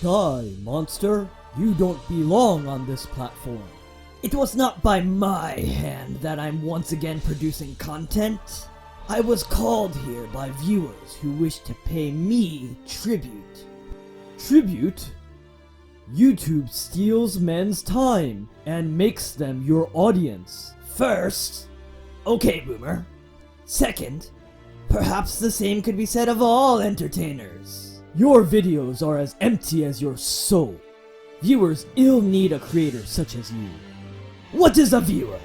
Die, monster! You don't belong on this platform. It was not by my hand that I'm once again producing content. I was called here by viewers who wish to pay me tribute. Tribute? YouTube steals men's time and makes them your audience. First, okay, boomer. Second, perhaps the same could be said of all entertainers. Your videos are as empty as your soul. Viewers ill need a creator such as you. What is a viewer?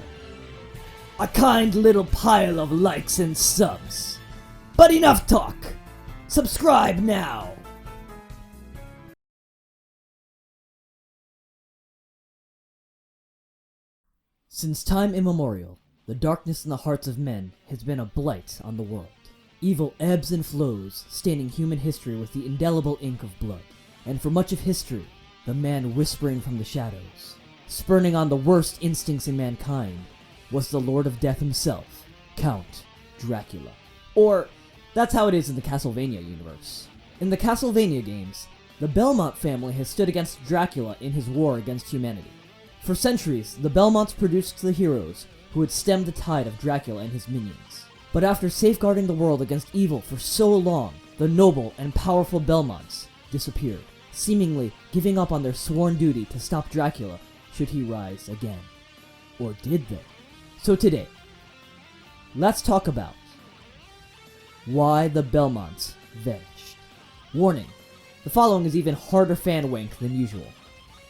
A kind little pile of likes and subs. But enough talk! Subscribe now! Since time immemorial, the darkness in the hearts of men has been a blight on the world. Evil ebbs and flows, staining human history with the indelible ink of blood. And for much of history, the man whispering from the shadows, spurning on the worst instincts in mankind, was the Lord of Death himself, Count Dracula. Or, that's how it is in the Castlevania universe. In the Castlevania games, the Belmont family has stood against Dracula in his war against humanity. For centuries, the Belmonts produced the heroes who would stem the tide of Dracula and his minions. But after safeguarding the world against evil for so long, the noble and powerful Belmonts disappeared, seemingly giving up on their sworn duty to stop Dracula should he rise again. Or did they? So today, let's talk about why the Belmonts vanished. Warning, the following is even harder fan wank than usual.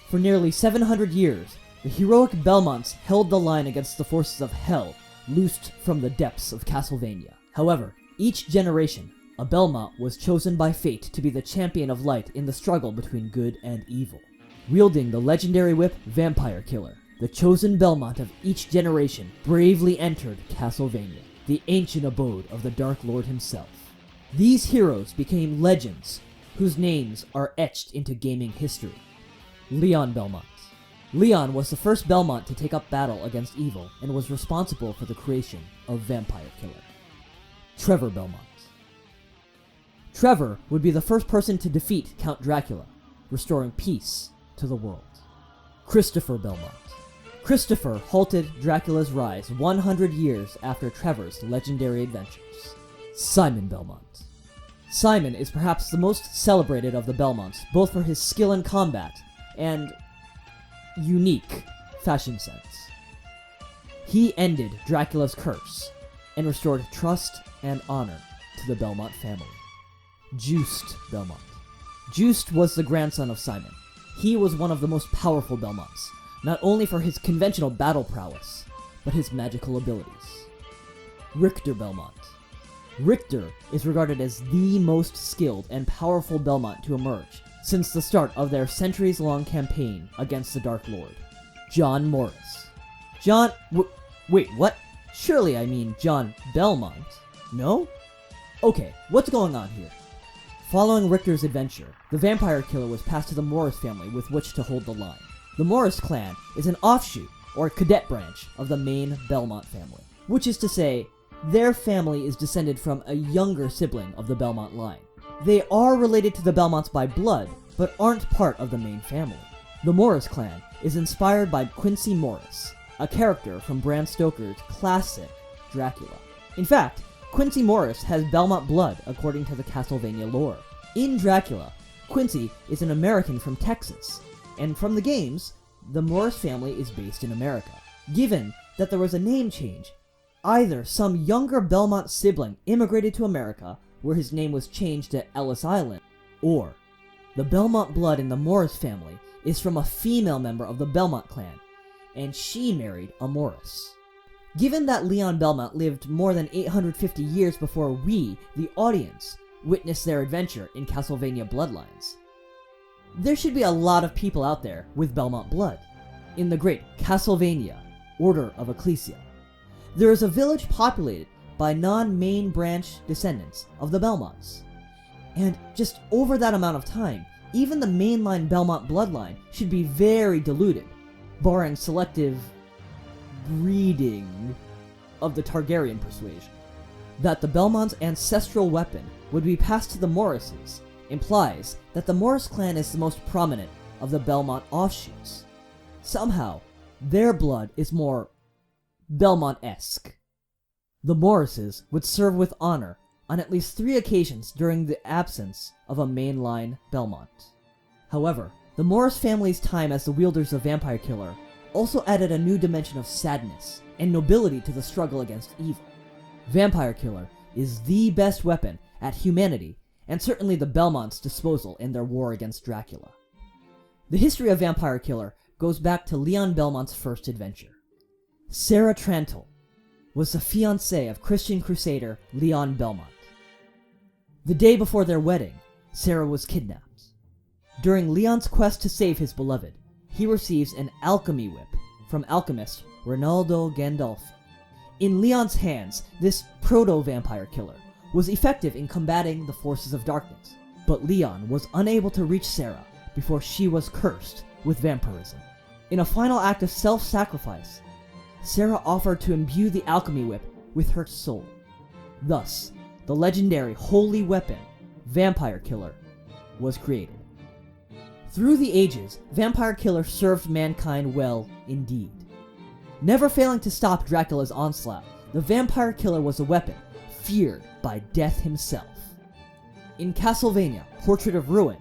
For nearly 700 years, the heroic Belmonts held the line against the forces of hell loosed from the depths of Castlevania. However, each generation, a Belmont was chosen by fate to be the champion of light in the struggle between good and evil. Wielding the legendary whip Vampire Killer, the chosen Belmont of each generation bravely entered Castlevania, the ancient abode of the Dark Lord himself. These heroes became legends, whose names are etched into gaming history. Leon Belmont. Leon was the first Belmont to take up battle against evil and was responsible for the creation of Vampire Killer. Trevor Belmont. Trevor would be the first person to defeat Count Dracula, restoring peace to the world. Christopher Belmont. Christopher halted Dracula's rise 100 years after Trevor's legendary adventures. Simon Belmont. Simon is perhaps the most celebrated of the Belmonts, both for his skill in combat and unique fashion sense. He ended Dracula's curse and restored trust and honor to the Belmont family. Juiced Belmont. Juiced was the grandson of Simon. He was one of the most powerful Belmonts, not only for his conventional battle prowess, but his magical abilities. Richter Belmont. Richter is regarded as the most skilled and powerful Belmont to emerge since the start of their centuries-long campaign against the Dark Lord. John Morris. Wait, what? Surely I mean John Belmont. No? Okay, what's going on here? Following Richter's adventure, the Vampire Killer was passed to the Morris family with which to hold the line. The Morris clan is an offshoot, or cadet branch, of the main Belmont family, which is to say, their family is descended from a younger sibling of the Belmont line. They are related to the Belmonts by blood, but aren't part of the main family. The Morris clan is inspired by Quincy Morris, a character from Bram Stoker's classic Dracula. In fact, Quincy Morris has Belmont blood according to the Castlevania lore. In Dracula, Quincy is an American from Texas, and from the games, the Morris family is based in America. Given that there was a name change, either some younger Belmont sibling immigrated to America where his name was changed to Ellis Island, or the Belmont blood in the Morris family is from a female member of the Belmont clan, and she married a Morris. Given that Leon Belmont lived more than 850 years before we, the audience, witnessed their adventure in Castlevania Bloodlines, there should be a lot of people out there with Belmont blood. In the great Castlevania Order of Ecclesia, there is a village populated by non-main branch descendants of the Belmonts. And just over that amount of time, even the mainline Belmont bloodline should be very diluted, barring selective breeding of the Targaryen persuasion. That the Belmont's ancestral weapon would be passed to the Morrises implies that the Morris clan is the most prominent of the Belmont offshoots. Somehow, their blood is more Belmont-esque. The Morrises would serve with honor on at least 3 occasions during the absence of a mainline Belmont. However, the Morris family's time as the wielders of Vampire Killer also added a new dimension of sadness and nobility to the struggle against evil. Vampire Killer is the best weapon at humanity and certainly the Belmonts' disposal in their war against Dracula. The history of Vampire Killer goes back to Leon Belmont's first adventure. Sarah Trantoul was the fiancée of Christian crusader Leon Belmont. The day before their wedding, Sarah was kidnapped. During Leon's quest to save his beloved, he receives an alchemy whip from alchemist Ronaldo Gandolfo. In Leon's hands, this proto-vampire killer was effective in combating the forces of darkness, but Leon was unable to reach Sarah before she was cursed with vampirism. In a final act of self-sacrifice, Sarah offered to imbue the alchemy whip with her soul. Thus, the legendary holy weapon, Vampire Killer, was created. Through the ages, Vampire Killer served mankind well indeed. Never failing to stop Dracula's onslaught, the Vampire Killer was a weapon feared by Death himself. In Castlevania, Portrait of Ruin,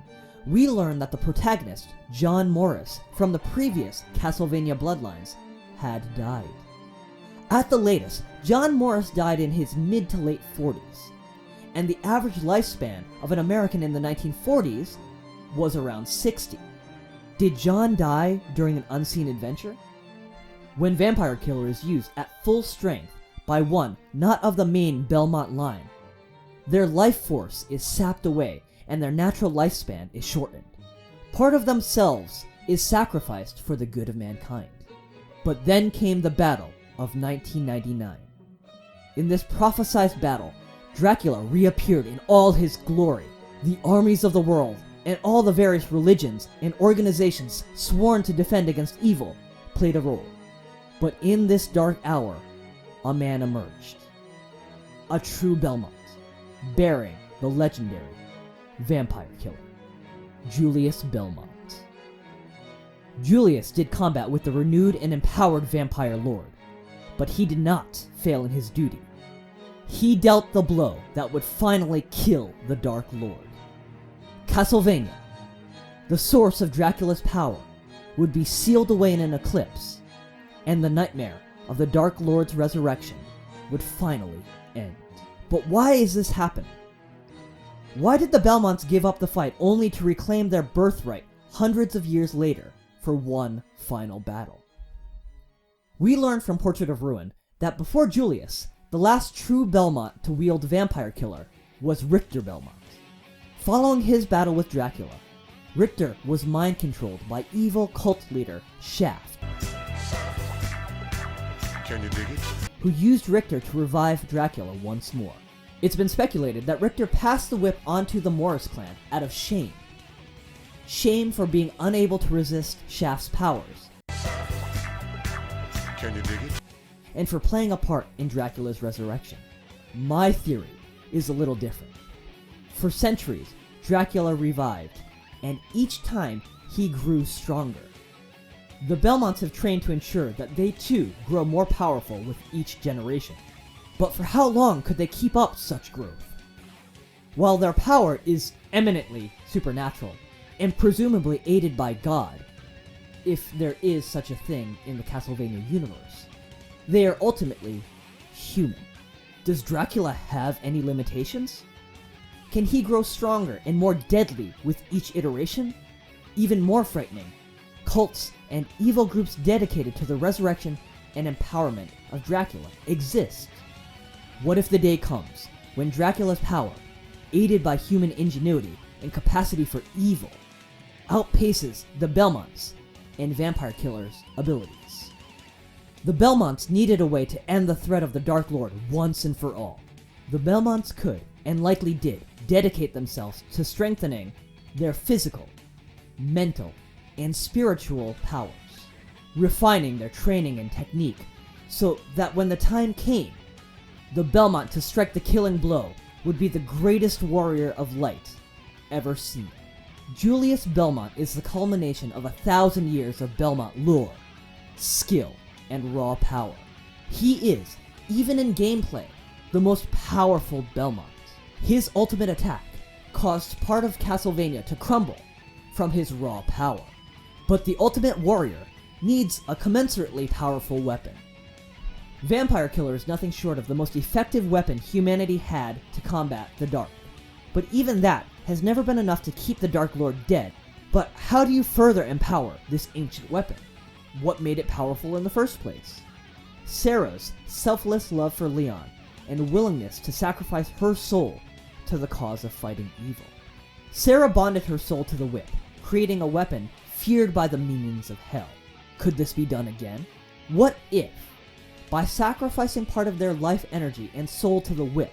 we learn that the protagonist, John Morris, from the previous Castlevania Bloodlines, had died. At the latest, John Morris died in his mid to late 40s, and the average lifespan of an American in the 1940s was around 60. Did John die during an unseen adventure? When Vampire Killer is used at full strength by one not of the main Belmont line, their life force is sapped away and their natural lifespan is shortened. Part of themselves is sacrificed for the good of mankind. But then came the battle of 1999. In this prophesized battle, Dracula reappeared in all his glory. The armies of the world and all the various religions and organizations sworn to defend against evil played a role. But in this dark hour, a man emerged. A true Belmont, bearing the legendary Vampire Killer, Julius Belmont. Julius did combat with the renewed and empowered Vampire Lord, but he did not fail in his duty. He dealt the blow that would finally kill the Dark Lord. Castlevania, the source of Dracula's power, would be sealed away in an eclipse, and the nightmare of the Dark Lord's resurrection would finally end. But why is this happening? Why did the Belmonts give up the fight only to reclaim their birthright hundreds of years later for one final battle? We learn from Portrait of Ruin that before Julius, the last true Belmont to wield Vampire Killer was Richter Belmont. Following his battle with Dracula, Richter was mind-controlled by evil cult leader Shaft. Can you dig it? Who used Richter to revive Dracula once more. It's been speculated that Richter passed the whip onto the Morris clan out of shame. Shame for being unable to resist Shaft's powers. Can you dig it? And for playing a part in Dracula's resurrection. My theory is a little different. For centuries, Dracula revived, and each time he grew stronger. The Belmonts have trained to ensure that they too grow more powerful with each generation. But for how long could they keep up such growth? While their power is eminently supernatural, and presumably aided by God, if there is such a thing in the Castlevania universe, they are ultimately human. Does Dracula have any limitations? Can he grow stronger and more deadly with each iteration? Even more frightening, cults and evil groups dedicated to the resurrection and empowerment of Dracula exist. What if the day comes when Dracula's power, aided by human ingenuity and capacity for evil, outpaces the Belmonts and Vampire Killer's abilities? The Belmonts needed a way to end the threat of the Dark Lord once and for all. The Belmonts could, and likely did, dedicate themselves to strengthening their physical, mental, and spiritual powers, refining their training and technique so that when the time came, the Belmont to strike the killing blow would be the greatest warrior of light ever seen. Julius Belmont is the culmination of 1,000 years of Belmont lore, skill, and raw power. He is, even in gameplay, the most powerful Belmont. His ultimate attack caused part of Castlevania to crumble from his raw power. But the ultimate warrior needs a commensurately powerful weapon. Vampire Killer is nothing short of the most effective weapon humanity had to combat the Dark. But even that has never been enough to keep the Dark Lord dead. But how do you further empower this ancient weapon? What made it powerful in the first place? Sarah's selfless love for Leon and willingness to sacrifice her soul to the cause of fighting evil. Sarah bonded her soul to the whip, creating a weapon feared by the minions of hell. Could this be done again? What if, by sacrificing part of their life energy and soul to the whip,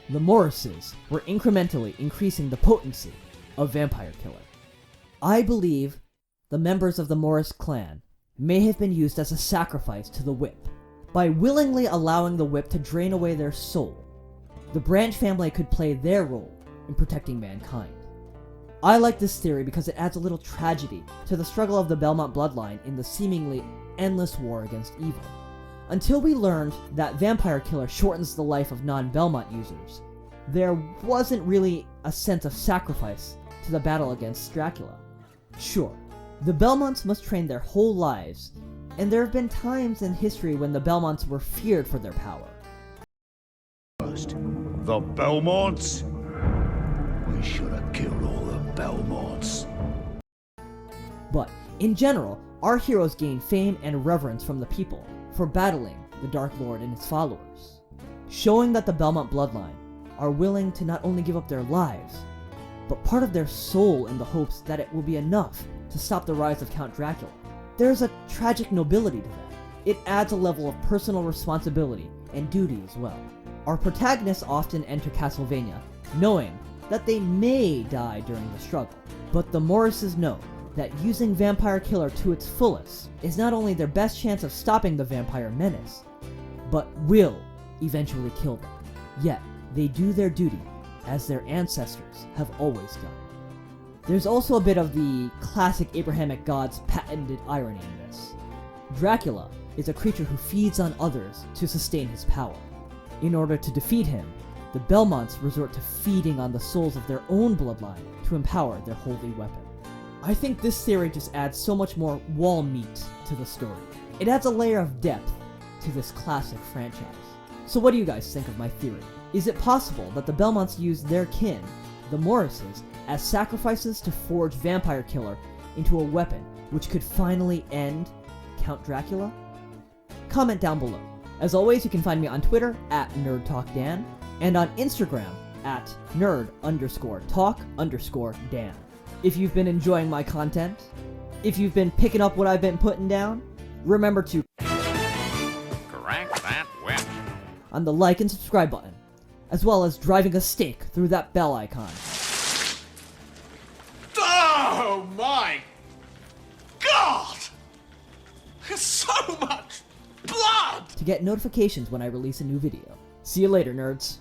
the Morrises were incrementally increasing the potency of Vampire Killer? I believe the members of the Morris clan may have been used as a sacrifice to the whip. By willingly allowing the whip to drain away their soul, the Branch family could play their role in protecting mankind. I like this theory because it adds a little tragedy to the struggle of the Belmont bloodline in the seemingly endless war against evil. Until we learned that Vampire Killer shortens the life of non-Belmont users, there wasn't really a sense of sacrifice to the battle against Dracula. Sure, the Belmonts must train their whole lives, and there have been times in history when the Belmonts were feared for their power. First, the Belmonts? We should have killed all the Belmonts. But, in general, our heroes gain fame and reverence from the people for battling the Dark Lord and his followers, showing that the Belmont bloodline are willing to not only give up their lives, but part of their soul in the hopes that it will be enough to stop the rise of Count Dracula. There's a tragic nobility to that. It adds a level of personal responsibility and duty as well. Our protagonists often enter Castlevania knowing that they may die during the struggle, but the Morrises know that using Vampire Killer to its fullest is not only their best chance of stopping the vampire menace, but will eventually kill them. Yet, they do their duty as their ancestors have always done. There's also a bit of the classic Abrahamic gods patented irony in this. Dracula is a creature who feeds on others to sustain his power. In order to defeat him, the Belmonts resort to feeding on the souls of their own bloodline to empower their holy weapon. I think this theory just adds so much more wall meat to the story. It adds a layer of depth to this classic franchise. So what do you guys think of my theory? Is it possible that the Belmonts used their kin, the Morrises, as sacrifices to forge Vampire Killer into a weapon which could finally end Count Dracula? Comment down below. As always, you can find me on Twitter at NerdTalkDan and on Instagram at nerd_talk_Dan. If you've been enjoying my content, if you've been picking up what I've been putting down, remember to crack that whip on the like and subscribe button, as well as driving a stake through that bell icon. Oh my god! So much blood! To get notifications when I release a new video. See you later, nerds.